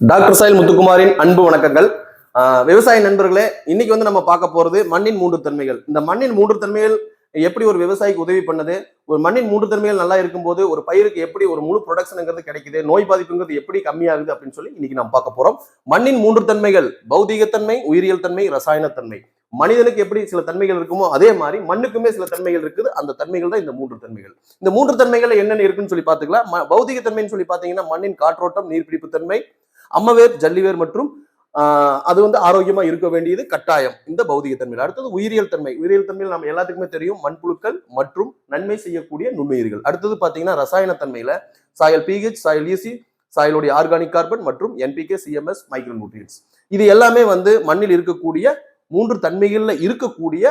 Doctor சாயல் முத்துக்குமாரின் அன்பு வணக்கங்கள். விவசாய நண்பர்களே, இன்னைக்கு நம்ம பார்க்க போறது மண்ணின் மூன்று தன்மைகள். இந்த மண்ணின் மூன்று தன்மைகள் எப்படி ஒரு விவசாயிக்கு உதவி பண்ணுது, ஒரு மண்ணின் மூன்று தன்மைகள் நல்லா இருக்கும்போது ஒரு பயிருக்கு எப்படி ஒரு முழு ப்ரொடக்ஷனுங்கிறது கிடைக்குது, நோய் பாதிப்புங்கிறது எப்படி கம்மியாகுது அப்படின்னு சொல்லி இன்னைக்கு நம்ம பார்க்க போறோம். மண்ணின் மூன்று தன்மைகள்: பௌதீகத்தன்மை, உயிரியல் தன்மை, ரசாயனத்தன்மை. மனிதனுக்கு எப்படி சில தன்மைகள் இருக்குமோ அதே மாதிரி மண்ணுக்குமே சில தன்மைகள் இருக்குது. அந்த தன்மைகள் தான் இந்த மூன்று தன்மைகள். இந்த மூன்று தன்மைகள் என்னென்ன இருக்குன்னு சொல்லி பார்த்துக்கலாம். பௌதீகத்தன்மைன்னு சொல்லி பார்த்தீங்கன்னா மண்ணின் காற்றோட்டம், நீர்பிடிப்பு தன்மை, அம்மவேர், ஜல்லிவேர் மற்றும் அது ஆரோக்கியமா இருக்க வேண்டியது கட்டாயம் இந்த பௌதிக தன்மையில். அடுத்தது உயிரியல் தன்மை. உயிரியல் தன்மையில் நம்ம எல்லாத்துக்குமே தெரியும், மண்புழுக்கள் மற்றும் நன்மை செய்யக்கூடிய நுண்ணுயிர்கள். அடுத்தது பாத்தீங்கன்னா ரசாயன தன்மையில சாயல் பிஹெச், சாயல் ஈசி, சாயலுடைய ஆர்கானிக் கார்பன் மற்றும் என்பிகே, சிஎம்எஸ், மைக்ரோ நியூட்ரியன்ஸ். இது எல்லாமே மண்ணில் இருக்கக்கூடிய மூன்று தன்மைகள்ல இருக்கக்கூடிய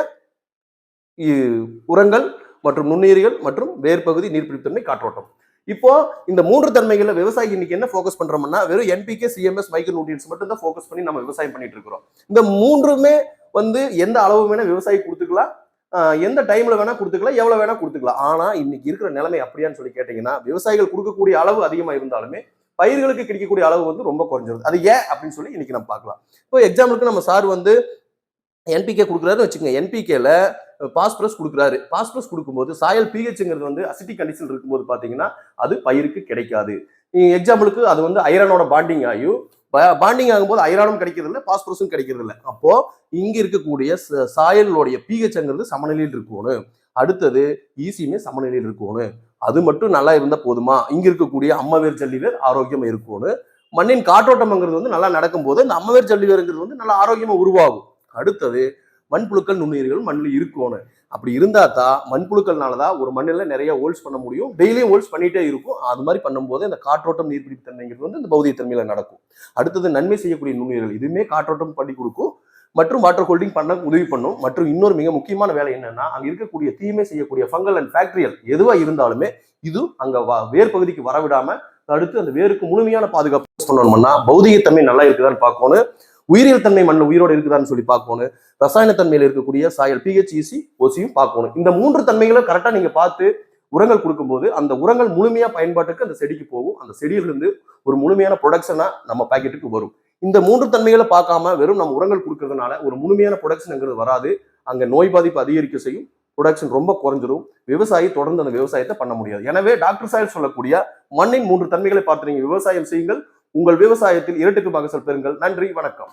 உரங்கள் மற்றும் நுண்ணுயிர்கள் மற்றும் வேர்பகுதி, நீர்பிடித்தன்மை, காற்றோட்டம். இப்போ இந்த மூன்று தன்மைகள்ல விவசாயி இன்னைக்கு என்ன ஃபோக்கஸ் பண்றோம்னா வெறும் என்பிகே, சிஎம்எஸ், மைக்ரோ நியூட்ரியன்ஸ் மட்டும் தான் ஃபோக்கஸ் பண்ணி நம்ம விவசாயம் பண்ணிட்டு இருக்கிறோம். இந்த மூன்றுமே எந்த அளவு வேணா விவசாயி கொடுத்துக்கலாம், எந்த டைம்ல வேணா கொடுத்துக்கலாம், எவ்வளவு வேணா கொடுத்துக்கலாம். ஆனா இன்னைக்கு இருக்கிற நிலைமை அப்படியான்னு சொல்லி கேட்டீங்கன்னா, விவசாயிகள் கொடுக்கக்கூடிய அளவு அதிகமா இருந்தாலுமே பயிர்களுக்கு கிடைக்கக்கூடிய அளவு ரொம்ப குறைஞ்சிருது. அது ஏன் அப்படின்னு சொல்லி இன்னைக்கு நம்ம பார்க்கலாம். இப்போ எக்ஸாம்பிளுக்கு நம்ம சார் என்பிகே கொடுக்குறாருன்னு வச்சுக்கோங்க. என்பிகேல பாஸ்பரஸ் கொடுக்குறாரு. பாஸ்பரஸ் கொடுக்கும்போது சாயல் பிஹெச்ங்கிறது அசிட்டிக் கண்டிஷன் இருக்கும்போது பார்த்தீங்கன்னா அது பயிருக்கு கிடைக்காது. எக்ஸாம்பிளுக்கு அது ஐரனோட பாண்டிங் ஆகும். பாண்டிங் ஆகும்போது ஐரானும் கிடைக்கிறது இல்லை, பாஸ்பரஸும் கிடைக்கிறது இல்லை. அப்போ இங்க இருக்கக்கூடிய சாயலோடைய பிஹெச்ங்கிறது சமநிலையில் இருக்கணும். அடுத்தது ஈசியுமே சமநிலையில் இருக்கணும். அது மட்டும் நல்லா இருந்தா போதுமா? இங்க இருக்கக்கூடிய அம்மவேர், ஜல்லிவேர் ஆரோக்கியம் இருக்கணும். மண்ணின் காற்றோட்டம்ங்கிறது நல்லா நடக்கும் போது இந்த அம்மவேர், ஜல்லிவேருங்கிறது நல்லா ஆரோக்கியமா உருவாகும். அடுத்தது மண்புழுக்கள், நுண்ணுயிர்கள் மண்ணில் இருக்கணும். அப்படி இருந்தா தான் மண்புழுக்கள்னாலதான் ஒரு மண்ணில் நிறைய ஹோல்ஸ் பண்ண முடியும். டெய்லியும் ஹோல்ஸ் பண்ணிட்டே இருக்கும். அது மாதிரி பண்ணும்போது இந்த காற்றோட்டம், நீர்பிடிப்பு தன்மைங்கிறது இந்த பௌதிக தன்மையில நடக்கும். அடுத்தது நன்மை செய்யக்கூடிய நுண்ணுயிர்கள், இதுவுமே காற்றோட்டம் பண்ணி கொடுக்கும் மற்றும் வாட்டர் ஹோல்டிங் பண்ண உதவி பண்ணும். மற்றும் இன்னொரு மிக முக்கியமான வேலை என்னன்னா, அங்க இருக்கக்கூடிய தீமை செய்யக்கூடிய ஃபங்கல் அண்ட் பாக்டீரியல் எதுவா இருந்தாலுமே இது அங்க வேர் பகுதிக்கு வரவிடாம அடுத்து அந்த வேருக்கு முழுமையான பாதுகாப்பு பண்ணணும்னா பௌதிகத்தன்மை நல்லா இருக்குதான்னு பார்க்கணும். உயிரியல் தன்மை மண்ணில் உயிரோடு இருக்குதான்னு சொல்லி பார்க்கணும். ரசாயன தன்மையில் இருக்கக்கூடிய சாயல் பிஹெச், ஈசி, ஓசியும் பார்க்கணும். இந்த மூன்று தன்மைகளை கரெக்டா நீங்க பார்த்து உரங்கள் கொடுக்கும்போது அந்த உரங்கள் முழுமையா பயன்பாட்டுக்கு அந்த செடிக்கு போகும். அந்த செடியிலிருந்து ஒரு முழுமையான ப்ரொடக்ஷனா நம்ம பாக்கெட்டுக்கு வரும். இந்த மூன்று தன்மைகளை பார்க்காம வெறும் நம்ம உரங்கள் கொடுக்கறதுனால ஒரு முழுமையான ப்ரொடக்ஷன்ங்கிறது வராது. அங்க நோய் பாதிப்பு அதிகரிக்க செய்யும். ப்ரொடக்ஷன் ரொம்ப குறைஞ்சிரும். விவசாயி தொடர்ந்து அந்த விவசாயத்தை பண்ண முடியாது. எனவே டாக்டர் சாயல் சொல்லக்கூடிய மண்ணின் மூன்று தன்மைகளை பார்த்து நீங்க விவசாயம் செய்யுங்கள். உங்கள் விவசாயத்தில் இரட்டுக்கு மகசூல் பெறுங்கள். நன்றி, வணக்கம்.